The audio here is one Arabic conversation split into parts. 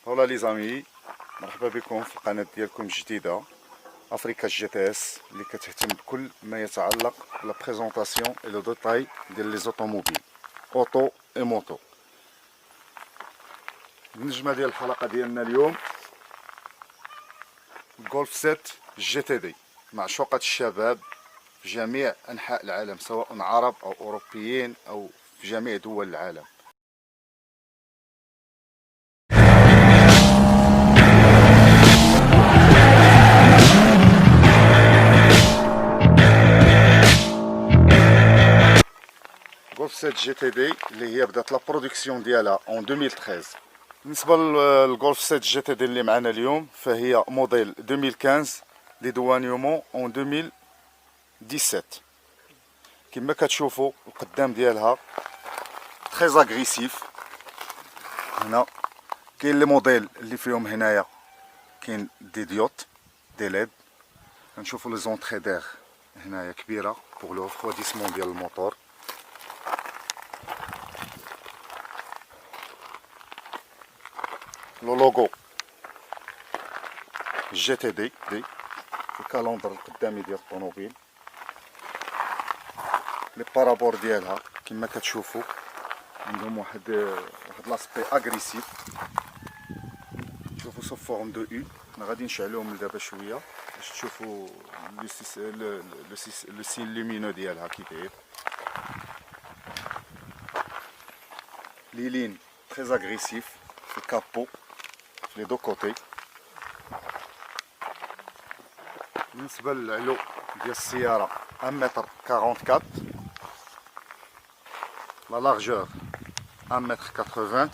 هولا لي زامي، مرحبا بكم في القناة ديالكم الجديدة افريكا جي تي اس اللي كتهتم بكل ما يتعلق بلا بريزونطاسيون اي لو ديتاي ديال لي زوطوموبيل اوتو اي موتو. النجمة ديال الحلقة ديالنا اليوم جولف 7 جي تي دي، معشوقة الشباب في جميع انحاء العالم سواء عرب او اوروبيين او في جميع دول العالم. جولف 7 جي تي دي اللي هي بدات لا برودكسيون ديالها اون 2013. بالنسبه للجولف 7 جي تي دي اللي معنا اليوم فهي موديل 2015 لي دوانيومون اون 2017. كما كتشوفوا القدام ديالها تري اغريسيف. هنا كاين لي موديل اللي فيهم هنايا كاين دي ديوت دي ليد. كنشوفوا لي زونطري دير هنايا كبيره بوغ لو ريفروديسمون ديال الموتور. لو لوغو جي تي دي في الكالندر القدامي ديال الطوموبيل. لي بارابور ديالها كما كتشوفوا عندهم واحد لاسبي اغريسيف. شوفوا سو فورم دو يو. انا غادي نشعلهم دابا شويه باش تشوفوا لو سين لومينو ديالها كي داير. لي لين تري اغريسيف في الكابو في لي دو كوتي. بالنسبه للعلو ديال السياره 1 متر 44. لا لارجور 1 متر 80.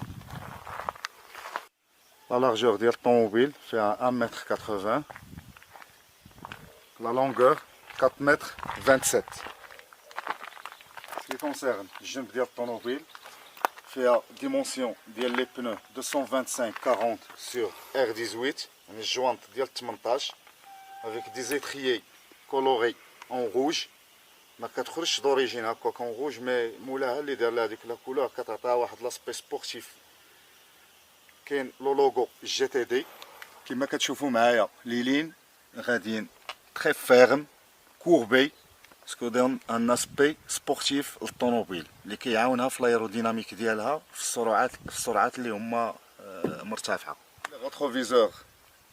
لا لارجور ديال الطوموبيل فيها 1 متر 80. لا لونغور 4 متر 27. سكي كونسيرن الجنب ديال الطوموبيل فيها ديمونسيون ديال لي بنو 225 40 sur R18 يعني الجوانط ديال 18 avec des étriers colorés en rouge. ما كتخرجش دوريجين هكاك اون روج، مي مولاها اللي دار لها ديك لا كولور كتعطيها واحد لاسبي سبورتيف. كاين لو لوغو جي تي دي كما كتشوفوا معايا لي لين غاديين تري فيرم كوربي باسكو دون ان اسبي سبورتيف للطوموبيل اللي كيعاونها في الايروديناميك ديالها في السرعات اللي هما مرتفعه. الريتروفيزور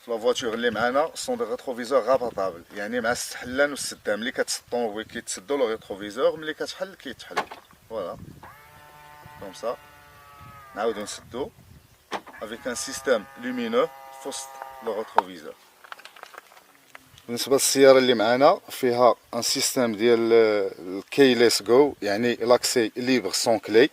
في لا فواتور اللي معانا سون دي ريتروفيزور رابطابل، يعني مع السحلان والسدام. ملي كتسد الطوموبيل كيتسدو لو ريتروفيزور، ملي كتحل كيتحل. فوالا كوم سا نعاودو نسدو افيك ان سيستيم لومينو في وسط لو ريتروفيزور. بالنسبه للسياره اللي معانا فيها ان سيستيم ديال الكيليس جو، يعني لاكسي ليبر سون كلي.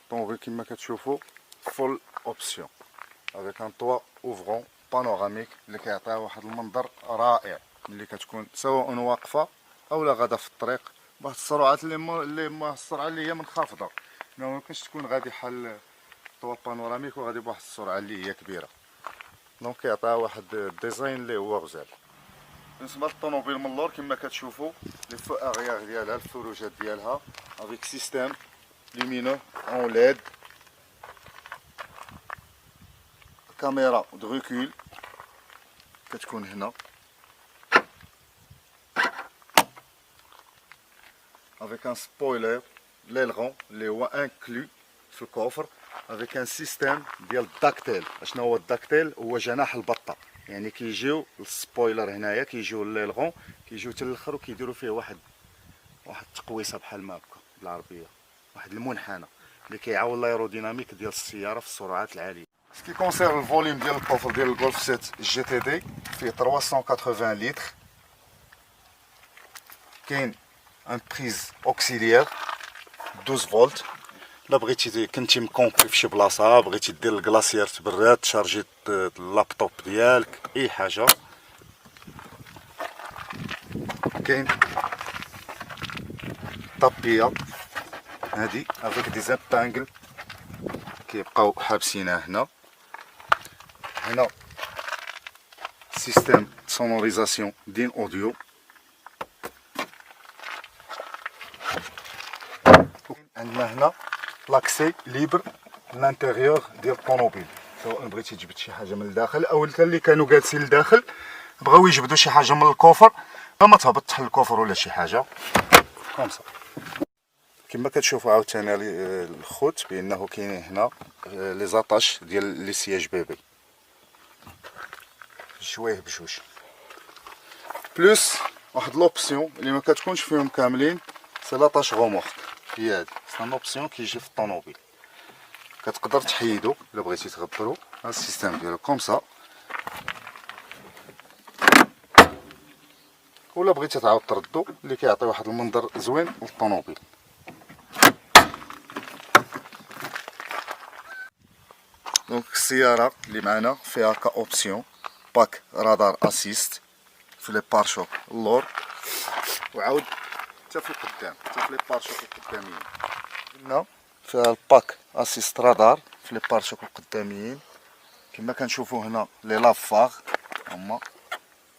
الطوموبيل كما كتشوفوا فول اوبسيون افيك ان طوا اوفرون بانوراميك اللي كيعطيها واحد المنظر رائع ملي كتكون سواء واقفه او لا غادا في الطريق بواحد السرعات اللي السرعه اللي هي منخفضه. ما ممكنش تكون غادي حل طوا بانوراميك وغادي بواحد السرعه اللي هي كبيره. دونك كيعطيها واحد الديزاين اللي هو غزال. بالنسبه للطوموبيل من اللور كما كتشوفوا لي فو اغيار ديالها الفروجات ديالها افيك سيستيم لومينو اون ليد. كاميرا دو ريكول كتكون هنا avec un spoiler l'aileron اللي هو انكلو في الكوفر avec un système ديال الداكتيل. اشنو هو الداكتيل؟ هو جناح البطه، يعني كيجيو السبويلر هنايا كيجيو ليلغون كيجيو حتى الاخر وكيديروا فيه واحد التقويصه بحال ما هكا بالعربيه، واحد المنحنى اللي كيعاون الايروديناميك ديال السياره في السرعات العاليه. سكي كونسير الفوليوم ديال الكوفر ديال الجولف 7 جي تي دي فيه 380 لتر. كاين ان بريز اوكسيليير 12 فولت. لا بغيتي كنتي مكونكي في شي بلاصه بغيتي دير الكلاصيير تبرد تشارجي اللابتوب ديالك اي حاجه. كاين طابيه هادي افيك دي زابانغل كيبقاو حابسينها هنا. هنا سيستيم سونوريزاسيون دين اوديو عندنا هنا لاكسي ليبر لانتيريور ديال الطوموبيل، سواء بغيتي تجبد شي حاجه من الداخل او اللي كانوا جالسين لداخل بغاو يجبدوا شي حاجه من الكوفر، ما تهبط تحل الكوفر ولا شي حاجه كومسا. كما كتشوفوا عاوتاني الخوت بانه كاينين هنا لي زاطاش ديال لي سياج بيبي شويه بجوج، بلوس واحد لوبسيون اللي ما كتكونش فيهم كاملين، سي لاطاش غومورك. هي هادي سي ان اوبسيون كيجي في الطوموبيل، كتقدر تحيدو الا بغيتي تغبرو. ها السيستم ديالو كومسا، ولا بغيتي تعاود تردو اللي كيعطي واحد المنظر زوين للطوموبيل. دونك السياره اللي معنا فيها كاوبسيون باك رادار اسيست في لي بارشوك اللور، وعاود حتى في القدام، حتى في لي بارشوك القداميين. هنا فيها الباك اسيست رادار في لي بارشوك القداميين. كما كنشوفوا هنا لي لافاغ هما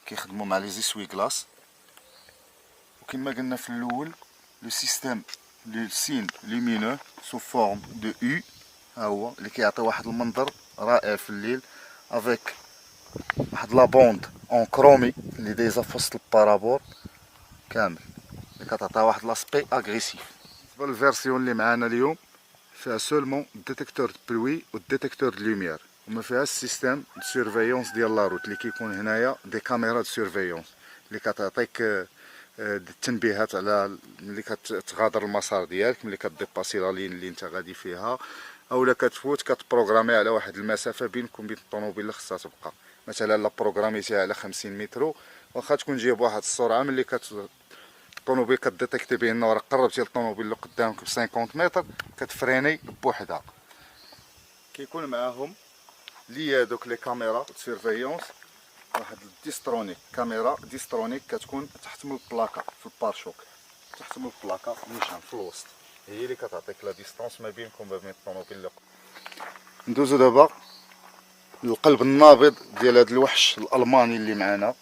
كيخدموا مع لي زيسوي كلاص. وكما قلنا في الاول لو سيستيم لو سين لومينو سو فورم دو يو، ها هو اللي كيعطي واحد المنظر رائع في الليل، افيك واحد لا بوند اون كرومي اللي دايزه في وسط البارابور كامل، اللي كتعطي واحد لاسبي اغريسيف. بالنسبه للفيرسيون اللي معانا اليوم فيها سولمون ديتيكتور دو بروي و ديتيكتور دو لوميير، وما فيهاش سيستيم دو سيرفيونس ديال لا روت اللي كيكون هنايا دي كاميرا دو سيرفيونس اللي كتعطيك التنبيهات على ملي كتغادر المسار ديالك، ملي كديباسي لا لين اللي انت غادي فيها، اولا كتفوت كتبروغرامي على واحد المسافه بينك وبين الطوموبيل اللي خصها تبقى. مثلا لا بروغراميتيها على 50 متر، واخا تكون جايب بواحد السرعه ملي الطوموبيل كديتيكتي بان راه قربتي للطوموبيل اللي قدامك ب 50 متر كتفريني بوحدها. كيكون معاهم لي دوك لي كاميرا سيرفيونس، واحد ديسترونيك، كاميرا ديسترونيك كتكون تحت من البلاكا في البارشوك، تحت من البلاكا نيشان في الوسط، هي اللي كتعطيك لا ديستونس ما بينكم وما بين الطوموبيل اللي ندوزو دابا للقلب النابض ديال هذا الوحش الالماني اللي معنا،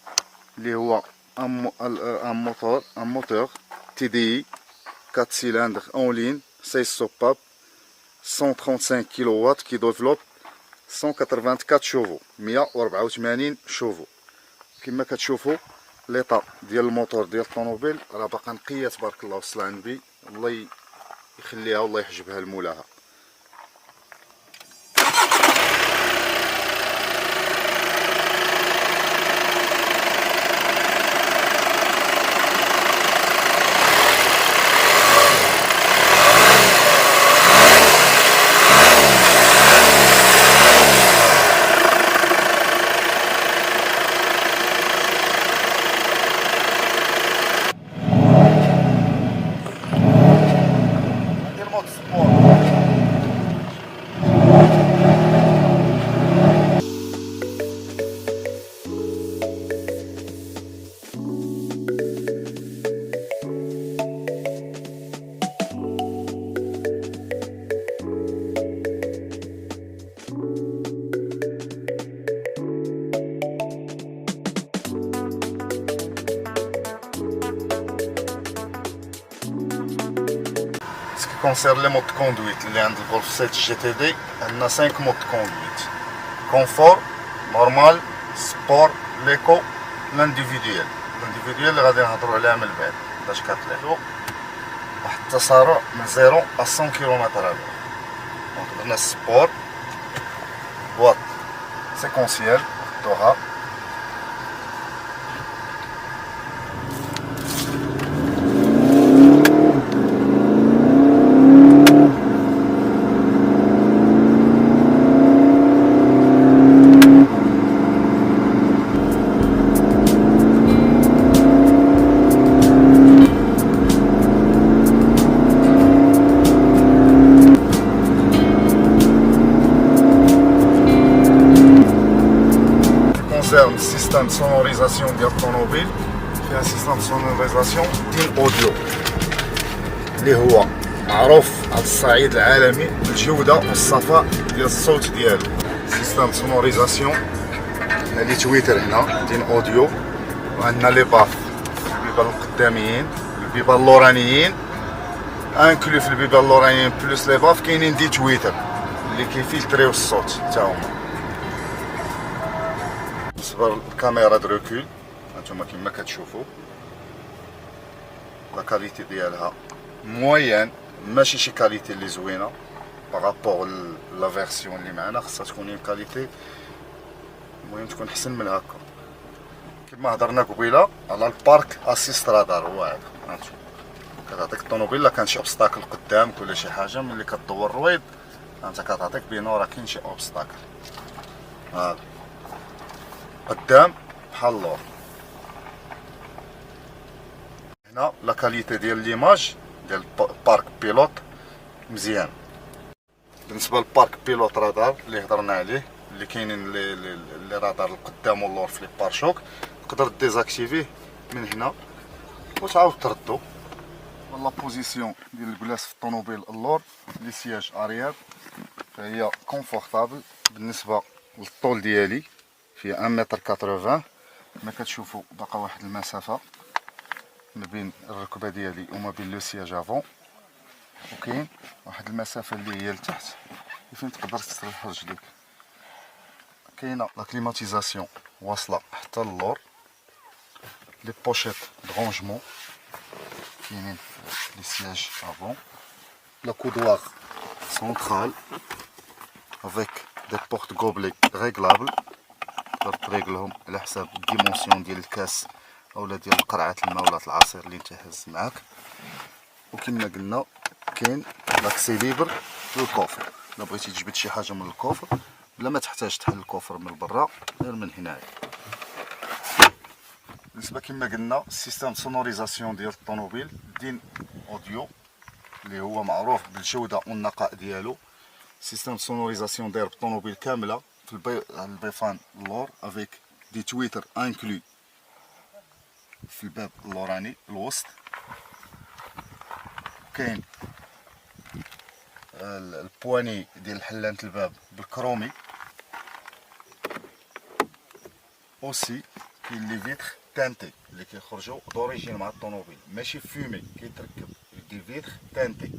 اللي هو ان موتور تي دي 4 سيلندر اون لين 6 سوباب 135 كيلو وات كي ديفلوب 184 شوفو 184 شوفو. كما كتشوفوا ليطا ديال الموتور ديال الطوموبيل راه باقا نقيه تبارك الله والصلاه على النبي، الله يخليها والله يحجبها لمولاها. كونسيرن لي مود دو كوندويت اللي عند الفولف 7 جي تي دي، عندنا 5 مود دو كوندويت: كونفور، نورمال، سبور، ليكو، لانديفيديوال. لانديفيديوال اللي غادي نهضروا عليها من بعد باش كتلاحظوا واحد التسارع من 0 ل 100 كيلومتر على دونك درنا السبور بواط سيكونسيال نحطوها. سيستم سونوريزاسيون ديال الطوموبيل، فيها سيستم سونوريزاسيون ديال اوديو اللي هو معروف على الصعيد العالمي بالجوده والصفاء ديال الصوت ديالو. سيستم سونوريزاسيون لي تويتر هنا ديال اوديو، وعندنا لي باف البيبان القداميين البيبان اللورانيين انكلو في البيبان اللورانيين بلوس لي باف كاينين دي تويتر اللي كيفلتريو الصوت حتى هما. بالنسبه للكاميرا دروكول هانتوما كيما كتشوفوا لا كاليتي ديالها موين، ماشي شي كاليتي اللي زوينه بارابور لا فيرسيون اللي معنا، خاصها تكون اون كاليتي المهم تكون احسن من هكا. كما هضرنا قبيله على البارك اسيست رادار، هو هذا هانتوما كتعطيك الطوموبيل الا كان شي اوبستاكل قدامك ولا شي حاجه، ملي كدور الرويض انت كتعطيك بينو راه كاين شي اوبستاكل. هذا قدام بحال اللور. هنا لا كاليتي ديال ليماج ديال بارك بيلوت مزيان. بالنسبه للبارك بيلوت رادار اللي هضرنا عليه، اللي كاينين لي رادار القدام واللور في لي بارشوك، تقدر ديزاكتيفيه من هنا وتعاود تردو. لا بوزيسيون ديال الكلاس في الطوموبيل اللور لي سياج اريير فهي كونفورطابل. بالنسبه للطول ديالي فيها 1 متر 80. كما كتشوفوا باقا واحد المسافه ما بين الركبه ديالي وما بين لو سياج افون، وكاين واحد المسافه اللي هي لتحت فين تقدر تستريح رجليك. كاينه لا كليماتيزاسيون واصله حتى للور، لي بوشيت درونجمون كاينين لي سياج افون، لا كودوار سونترال افيك دي بورت غوبلي ريغلابل، تقدر تريغلهم على حساب الديمونسيون ديال الكاس اولا ديال قرعه الماء ولا العصير اللي انت هاز معاك. وكما قلنا كاين لاكسي ليبر للكوفر، الا بغيتي تجبد شي حاجه من الكوفر بلا ما تحتاج تحل الكوفر من برا غير من هنايا. بالنسبه كما قلنا السيستم سونوريزاسيون ديال الطوموبيل دين اوديو اللي هو معروف بالجوده والنقاء ديالو. سيستم سونوريزاسيون داير بالطوموبيل كامله في البيفان اللور افيك دي تويتر انكلو في الباب اللوراني الوسط. كاين البواني ديال حلانة الباب بالكرومي. اوسي كاين لي فيتر تانتي اللي كيخرجوا دوريجين مع الطوموبيل، ماشي فومي، كيتركب دي فيتر تانتي.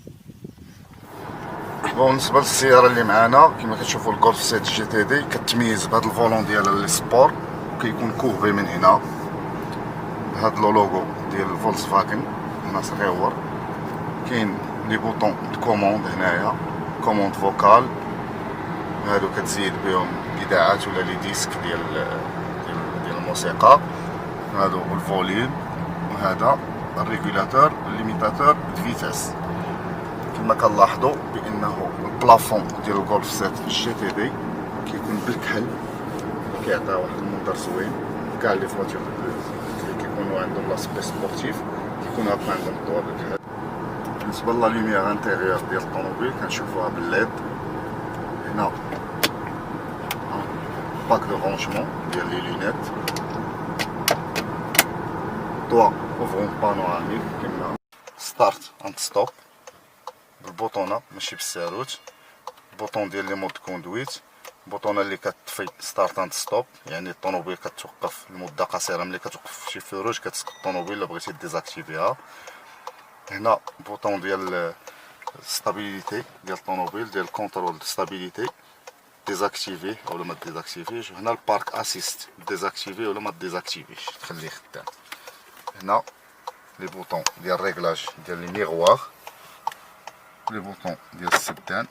بون بالنسبه للسياره اللي معانا كما كتشوفوا الجولف 7 جي تي دي كتميز بهذا الفولون ديالها لي سبور، كيكون كوفي من هنا بهذا لوغو ديال فولكس فاغن هنا صغيور. كاين لي بوطون دو كوموند هنايا، كوموند فوكال هادو كتزيد بهم الاذاعات ولا لي ديسك ديال الموسيقى، هادو الفوليوم، وهذا الريغولاتور ليميتاتور دو فيتاس. كما كنلاحظوا بانه البلافون ديال الجولف 7 جي تي دي كيكون بالكحل، كيعطي واحد المنظر زوين. كاع لي فواتور اللي كيكونوا عندهم لاسبي سبورتيف كيكونوا هكا عندهم الضوء بالكحل. بالنسبه لا لوميير انتيريور ديال الطوموبيل كنشوفوها بالليد. هنا باك دو رونجمون ديال لي لونيت، طوا اوفرون بانوراميك، كما ستارت اند ستوب بالبوطونه ماشي بالساروت، البوطون ديال لي مود كوندويت، البوطونه اللي كتطفي ستارت اند ستوب يعني الطوموبيل كتوقف لمده قصيره، ملي كتوقف في شي فيروج كتسقط الطوموبيل الا بغيتي ديزاكتيفيها. هنا بوطون ديال ستابيليتي ديال الطوموبيل ديال كونترول ستابيليتي، ديزاكتيفيه اولا ما ديزاكتيفيش. هنا البارك اسيست ديزاكتيفيه ولا ما ديزاكتيفيش تخليه خدام. هنا لي بوطون ديال ريغلاج ديال لي ميغوار، لي بوطون ديال السدان،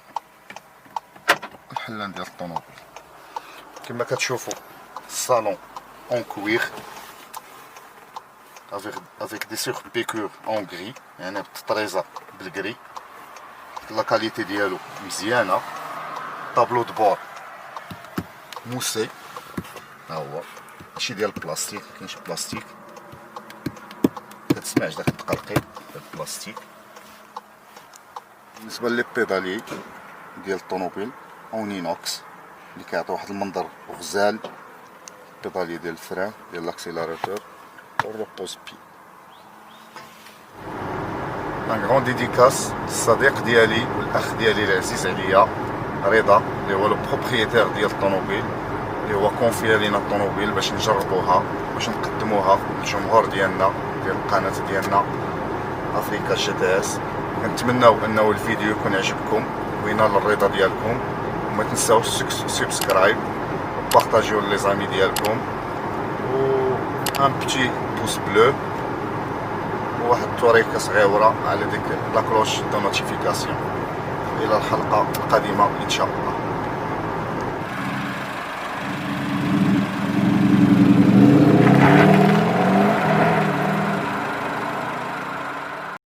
الحلان ديال الطوموبيل. كما كتشوفوا الصالون اون كوير avec des surpiqûres en gris، يعني بالتطريزه بالكري. لا كاليتي ديالو مزيانه. طابلو دبور موسي ها هو، ماشي ديال البلاستيك، مكاينش بلاستيك، كتسمعش داك التقرقيب ديال البلاستيك. بالنسبه لي بيدالي ديال الطوموبيل اون اينوكس اللي كيعطي واحد المنظر غزال. بيدالي ديال الفران ديال لاكسيلاراتور والروبوز بي. ان غران ديديكاس للصديق ديالي والاخ ديالي العزيز عليا رضا اللي هو لو بروبريتير ديال الطوموبيل، اللي هو كونفيا لينا الطوموبيل باش نجربوها باش نقدموها للجمهور ديالنا ديال القناه ديالنا افريكا جي تي اس. كنتمناو انه الفيديو يكون يعجبكم وينال الرضا ديالكم، وما تنساوش سبسكرايب وبارطاجيو لي زامي ديالكم و ان بتي بوس بلو وواحد التوريكه صغيره على ديك لاكلوش دو نوتيفيكاسيون. الى الحلقه القادمه ان شاء الله.